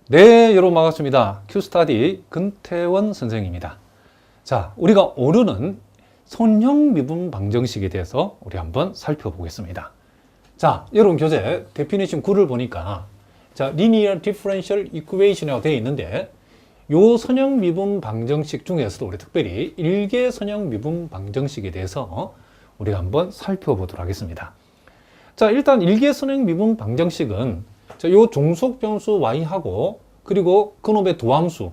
네, 여러분 반갑습니다. 큐스타디 근태원 선생입니다. 자, 우리가 오르는 선형 미분 방정식에 대해서 우리 한번 살펴보겠습니다. 자, 여러분 교재 데피니션 9를 보니까 자, Linear Differential Equation이라고 되어 있는데 요 선형 미분 방정식 중에서도 우리 특별히 일개 선형 미분 방정식에 대해서 우리가 한번 살펴보도록 하겠습니다. 자, 일단 일개 선형 미분 방정식은 자, 요 종속 변수 y하고 그리고 그놈의 도함수,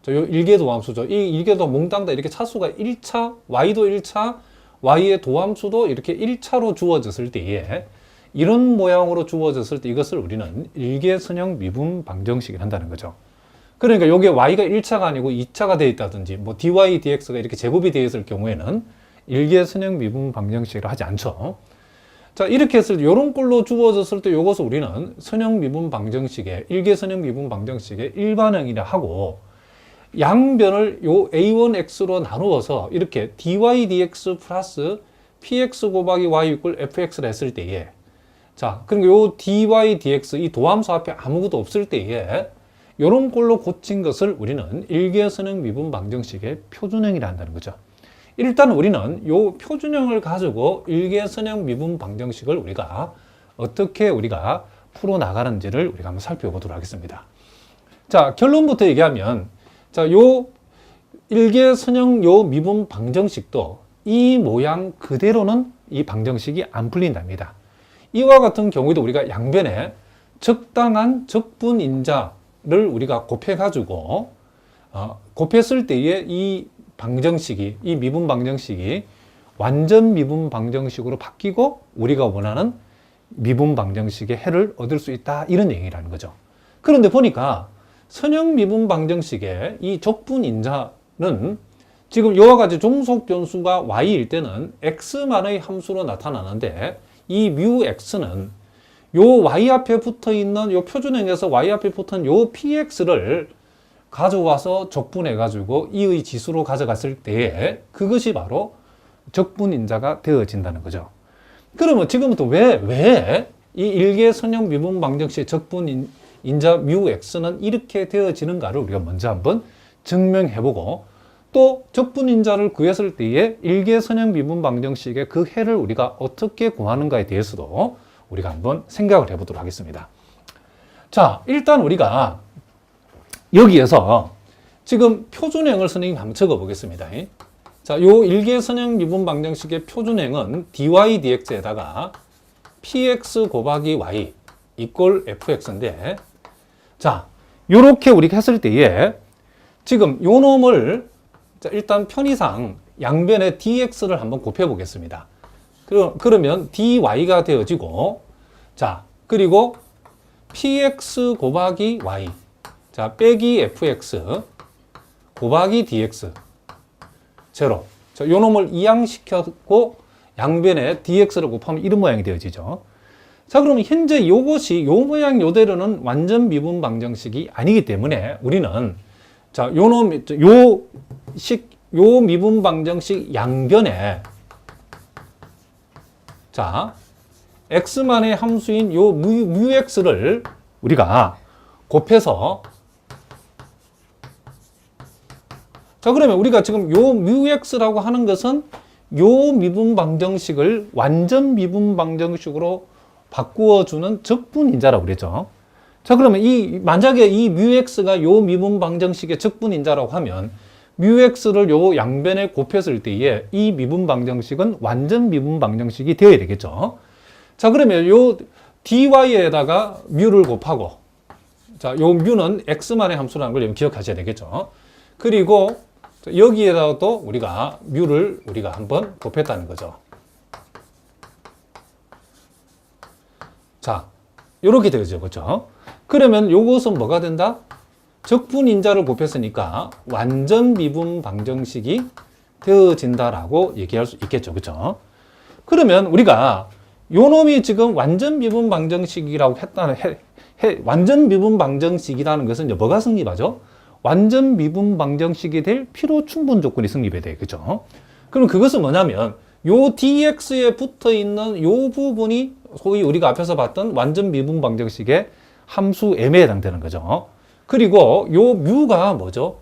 요 일개 도함수죠. 이 일개도 몽땅 다 이렇게 차수가 1차, y도 1차, y의 도함수도 이렇게 1차로 주어졌을 때에 이런 모양으로 주어졌을 때 이것을 우리는 일개 선형 미분 방정식을 한다는 거죠. 그러니까 요게 y가 1차가 아니고 2차가 되어 있다든지 뭐 dy, dx가 이렇게 제곱이 되어 있을 경우에는 일개 선형 미분 방정식을 하지 않죠. 자, 이렇게 했을 때, 요런 꼴로 주어졌을 때, 요것을 우리는 선형 미분 방정식의, 일개 선형 미분 방정식의 일반형이라 하고, 양변을 요 a1x로 나누어서 이렇게 dy dx 플러스 px 곱하기 y 이꼴 fx를 했을 때에, 자, 그리고 요 dy dx, 이 도함수 앞에 아무것도 없을 때에, 요런 꼴로 고친 것을 우리는 일개 선형 미분 방정식의 표준형이라 한다는 거죠. 일단 우리는 요 표준형을 가지고 일개 선형 미분 방정식을 우리가 어떻게 우리가 풀어 나가는지를 우리가 한번 살펴보도록 하겠습니다. 자, 결론부터 얘기하면 자, 요 일개 선형 요 미분 방정식도 이 모양 그대로는 이 방정식이 안 풀린답니다. 이와 같은 경우에도 우리가 양변에 적당한 적분인자를 우리가 곱해 가지고 곱했을 때에 이 방정식이, 이 미분 방정식이 완전 미분 방정식으로 바뀌고 우리가 원하는 미분 방정식의 해를 얻을 수 있다, 이런 얘기라는 거죠. 그런데 보니까 선형 미분 방정식의 이 적분인자는 지금 이와 같이 종속 변수가 y일 때는 x만의 함수로 나타나는데 이 뮤 x는 요 y 앞에 붙어 있는 요 표준형에서 y 앞에 붙은 요 px를 가져와서 적분해가지고 이의 지수로 가져갔을 때에 그것이 바로 적분인자가 되어진다는 거죠. 그러면 지금부터 왜 이 일개 선형 미분 방정식의 적분인자 뮤 x는 이렇게 되어지는가를 우리가 먼저 한번 증명해보고 또 적분인자를 구했을 때에 일개 선형 미분 방정식의 그 해를 우리가 어떻게 구하는가에 대해서도 우리가 한번 생각을 해보도록 하겠습니다. 자, 일단 우리가 여기에서 지금 표준형을 선생님 한번 적어 보겠습니다. 자, 요 일개 선형 미분 방정식의 표준형은 dy dx에다가 px 곱하기 y 이꼴 fx인데, 자, 요렇게 우리가 했을 때에 지금 요 놈을 자, 일단 편의상 양변에 dx를 한번 곱해 보겠습니다. 그러면 dy가 되어지고, 자, 그리고 px 곱하기 y, 자, 빼기 fx 곱하기 dx 제로. 자, 요 놈을 이항시켰고 양변에 dx를 곱하면 이런 모양이 되어지죠. 자, 그러면 현재 요것이 요 모양 요대로는 완전 미분 방정식이 아니기 때문에 우리는 자, 요 미분 방정식 양변에 자, x만의 함수인 요 뮤 x를 우리가 곱해서 자, 그러면 우리가 지금 요 뮤x라고 하는 것은 요 미분 방정식을 완전 미분 방정식으로 바꾸어주는 적분인자라고 그랬죠. 자, 그러면 만약에 이 뮤x가 요 미분 방정식의 적분인자라고 하면 뮤x를 요 양변에 곱했을 때에 이 미분 방정식은 완전 미분 방정식이 되어야 되겠죠. 자, 그러면 요 dy에다가 뮤를 곱하고, 자, 요 뮤는 x만의 함수라는 걸 기억하셔야 되겠죠. 그리고 여기에다가도 우리가 뮤를 우리가 한번 곱했다는 거죠. 자, 요렇게 되죠. 그렇죠? 그러면 요것은 뭐가 된다? 적분인자를 곱했으니까 완전 미분 방정식이 되어진다라고 얘기할 수 있겠죠. 그렇죠? 그러면 우리가 요 놈이 지금 완전 미분 방정식이라고 완전 미분 방정식이라는 것은 이제 뭐가 성립하죠? 완전 미분 방정식이 될 필요 충분 조건이 성립해야 돼요. 그죠? 그럼 그것은 뭐냐면 요 dx에 붙어 있는 요 부분이 소위 우리가 앞에서 봤던 완전 미분 방정식의 함수 m에 해당되는 거죠. 그리고 요 뮤가 뭐죠?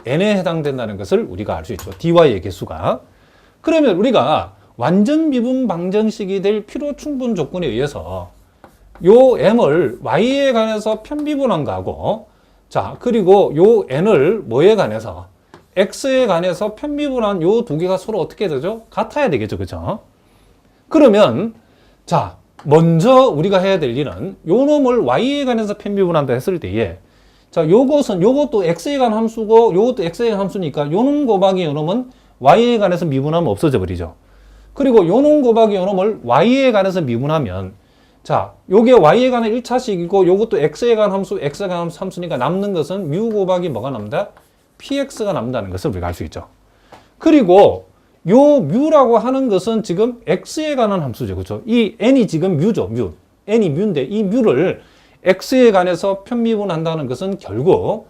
n에 해당된다는 것을 우리가 알 수 있죠. dy의 개수가. 그러면 우리가 완전 미분 방정식이 될 필요 충분 조건에 의해서 요 m을 y에 관해서 편미분한 거하고, 자, 그리고 요 n을 뭐에 관해서 x에 관해서 편미분한 요 두 개가 서로 어떻게 되죠? 같아야 되겠죠. 그죠? 그러면 자, 먼저 우리가 해야 될 일은 요 놈을 y에 관해서 편미분한다 했을 때에, 자, 요것도 x에 관한 함수고 요것도 x에 관한 함수니까 요놈 곱하기 요놈은 y에 관해서 미분하면 없어져 버리죠. 그리고 요놈 곱하기 요놈을 y에 관해서 미분하면, 자, 요게 y에 관한 1차식이고 요것도 x에 관한 함수, x에 관한 함수니까 남는 것은 뮤 곱하기 뭐가 남다? px가 남는다는 것을 우리가 알 수 있죠. 그리고 요 뮤라고 하는 것은 지금 x에 관한 함수죠. 그렇죠? 이 n이 지금 뮤죠. 뮤. n이 뮤인데 이 뮤를 x에 관해서 편미분한다는 것은 결국,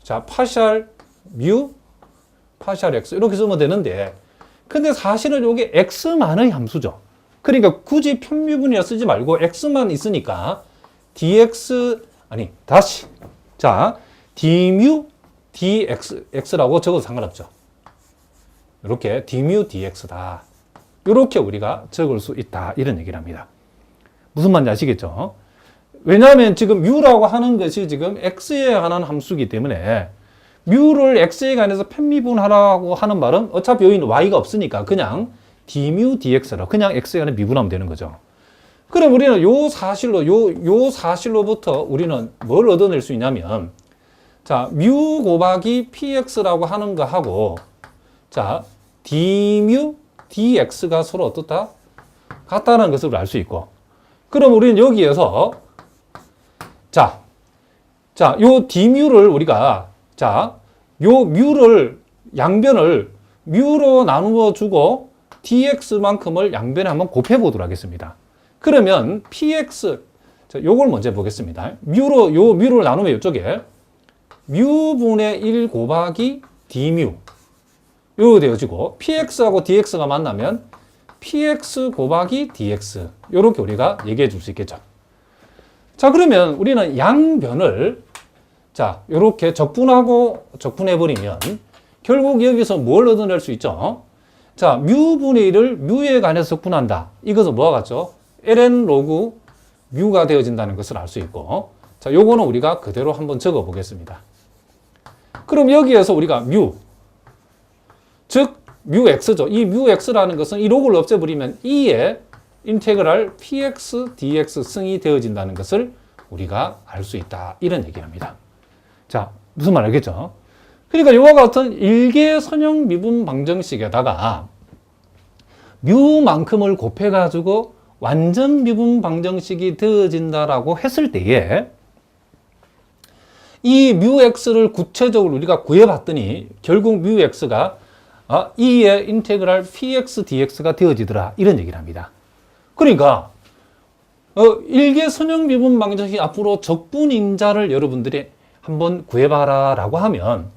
자, 파샬 뮤, 파샬 x 이렇게 쓰면 되는데, 근데 사실은 요게 x만의 함수죠. 그러니까 굳이 편미분이라 쓰지 말고 x만 있으니까 dx, 아니 다시, 자, d뮤 dx라고 적어도 상관없죠. 이렇게 d뮤 dx다. 이렇게 우리가 적을 수 있다. 이런 얘기를 합니다. 무슨 말인지 아시겠죠? 왜냐하면 지금 뮤라고 하는 것이 지금 x에 관한 함수이기 때문에 뮤를 x에 관해서 편미분하라고 하는 말은 어차피 여기는 y가 없으니까 그냥 d뮤 dx로 그냥 x에 관해 미분하면 되는 거죠. 그럼 우리는 요 사실로부터 우리는 뭘 얻어낼 수 있냐면, 자, 뮤 곱하기 px라고 하는 거 하고, 자, d뮤 dx가 서로 어떻다? 같다는 것을 알 수 있고, 그럼 우리는 여기에서 요 d뮤를 우리가, 자, 요 뮤를 양변을 뮤로 나누어 주고 dx만큼을 양변에 한번 곱해 보도록 하겠습니다. 그러면 px, 자, 요걸 먼저 보겠습니다. 요 뮤를 나누면 이쪽에 뮤분의 1 곱하기 d뮤 요거 되어지고, px하고 dx가 만나면 px 곱하기 dx, 요렇게 우리가 얘기해 줄 수 있겠죠. 자, 그러면 우리는 양변을, 자, 요렇게 적분하고 적분해 버리면 결국 여기서 뭘 얻어낼 수 있죠? 자, 뮤분의 1을 뮤에 관해서 적분한다. 이것은 뭐와 같죠? ln 로그 뮤가 되어진다는 것을 알 수 있고, 자, 요거는 우리가 그대로 한번 적어 보겠습니다. 그럼 여기에서 우리가 뮤, 즉 뮤x죠. 이 뮤x라는 것은 이 로그를 없애버리면 2의 인테그랄 px dx 승이 되어진다는 것을 우리가 알 수 있다. 이런 얘기를 합니다. 자, 무슨 말 알겠죠? 그러니까 이와 같은 일개 선형 미분 방정식에다가 뮤만큼을 곱해가지고 완전 미분 방정식이 되어진다라고 했을 때에 이 뮤x를 구체적으로 우리가 구해봤더니 결국 뮤x가 2의 인테그랄 px dx가 되어지더라. 이런 얘기를 합니다. 그러니까 일개 선형 미분 방정식 앞으로 적분인자를 여러분들이 한번 구해봐라 라고 하면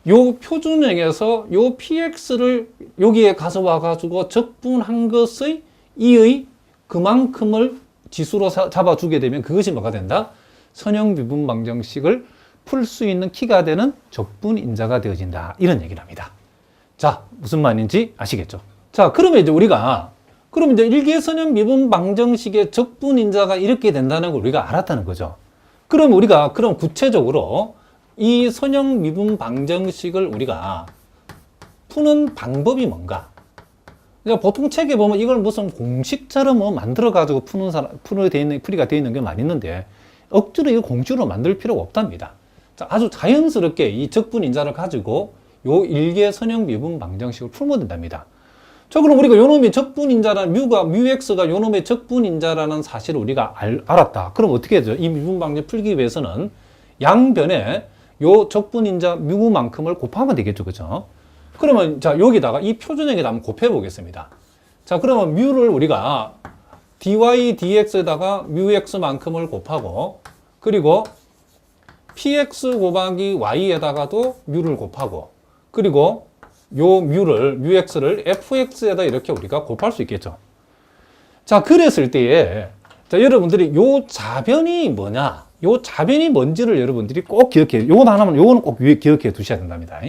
요 표준형에서 요 px를 여기에 가져와가지고 적분한 것의 2의 그만큼을 지수로 잡아주게 되면 그것이 뭐가 된다? 선형 미분 방정식을 풀 수 있는 키가 되는 적분인자가 되어진다. 이런 얘기를 합니다. 자, 무슨 말인지 아시겠죠? 자, 그러면 이제 우리가 그럼 이제 일개선형 미분 방정식의 적분인자가 이렇게 된다는 걸 우리가 알았다는 거죠. 그럼 우리가 그럼 구체적으로 이 선형 미분 방정식을 우리가 푸는 방법이 뭔가? 그러니까 보통 책에 보면 이걸 무슨 공식처럼 뭐 만들어가지고 풀이가 되어 있는 게 많이 있는데 억지로 이거 공식으로 만들 필요가 없답니다. 자, 아주 자연스럽게 이 적분인자를 가지고 요 일개 선형 미분 방정식을 풀면 된답니다. 자, 그럼 우리가 요놈이 적분인자라는 뮤x가 요놈의 적분인자라는 사실을 우리가 알았다. 그럼 어떻게 하죠? 이 미분 방정 풀기 위해서는 양변에 요 적분인자 뮤만큼을 곱하면 되겠죠. 그죠? 그러면 자, 여기다가 이 표준형에다 한번 곱해 보겠습니다. 자, 그러면 뮤를 우리가 dy dx에다가 뮤x만큼을 곱하고, 그리고 px 곱하기 y에다가도 뮤를 곱하고, 그리고 요 뮤x를 fx에다 이렇게 우리가 곱할 수 있겠죠. 자, 그랬을 때에 자, 여러분들이 요 자변이 뭐냐? 요 자변이 뭔지를 여러분들이 꼭 기억해. 요거 하나만, 요거는 꼭 기억해 두셔야 된답니다.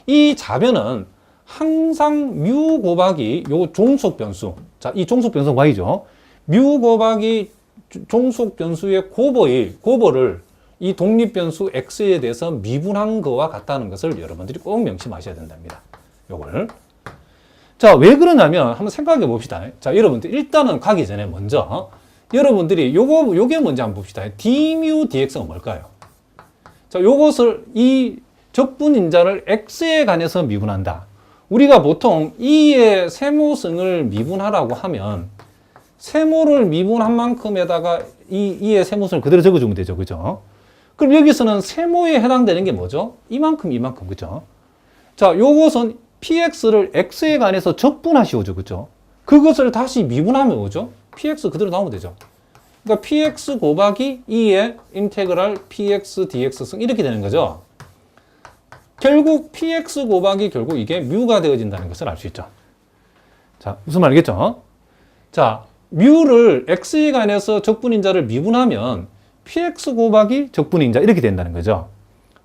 이 자변은 항상 뮤 곱하기 요 종속 변수. 자, 이 종속 변수가 y죠. 뮤 곱하기 종속 변수의 곱을 이 독립 변수 x에 대해서 미분한 거와 같다는 것을 여러분들이 꼭 명심하셔야 된답니다. 요걸. 자, 왜 그러냐면 한번 생각해 봅시다. 자, 여러분들 일단은 가기 전에 먼저 여러분들이 요게 뭔지 한번 봅시다. dμ dx가 뭘까요? 자, 요것을 이 적분인자를 x에 관해서 미분한다. 우리가 보통 이의 세모승을 미분하라고 하면 세모를 미분한 만큼에다가 이의 세모승을 그대로 적어주면 되죠. 그죠? 그럼 여기서는 세모에 해당되는 게 뭐죠? 이만큼, 그죠? 자, 요것은 px를 x에 관해서 적분하시오죠. 그죠? 그것을 다시 미분하면 뭐죠? px 그대로 나오면 되죠. 그러니까 px 곱하기 2의 인테그랄 px dx승 이렇게 되는 거죠. 결국 px 곱하기 결국 이게 뮤가 되어진다는 것을 알 수 있죠. 자, 무슨 말이겠죠? 자, 뮤를 x에 관해서 적분인자를 미분하면 px 곱하기 적분인자 이렇게 된다는 거죠.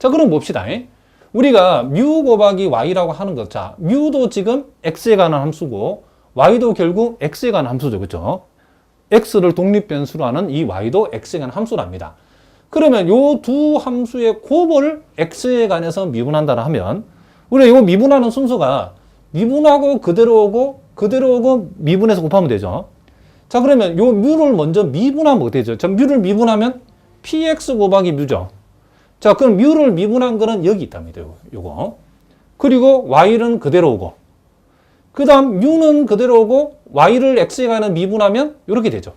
자, 그럼 봅시다. 우리가 뮤 곱하기 y라고 하는 것. 자, 뮤도 지금 x에 관한 함수고 y도 결국 x에 관한 함수죠. 그렇죠? x를 독립 변수로 하는 이 y도 x에 관한 함수랍니다. 그러면 요 두 함수의 곱을 x에 관해서 미분한다 하면 우리가 이거 미분하는 순서가 미분하고 그대로 오고 미분해서 곱하면 되죠. 자, 그러면 요 뮤를 먼저 미분하면 어떻게 되죠? 자, 뮤를 미분하면 px 곱하기 뮤죠. 자, 그럼 뮤를 미분한 거는 여기 있답니다. 요거. 그리고 y는 그대로 오고 그 다음 뮤는 그대로 오고 y를 x에 관한 미분하면 이렇게 되죠.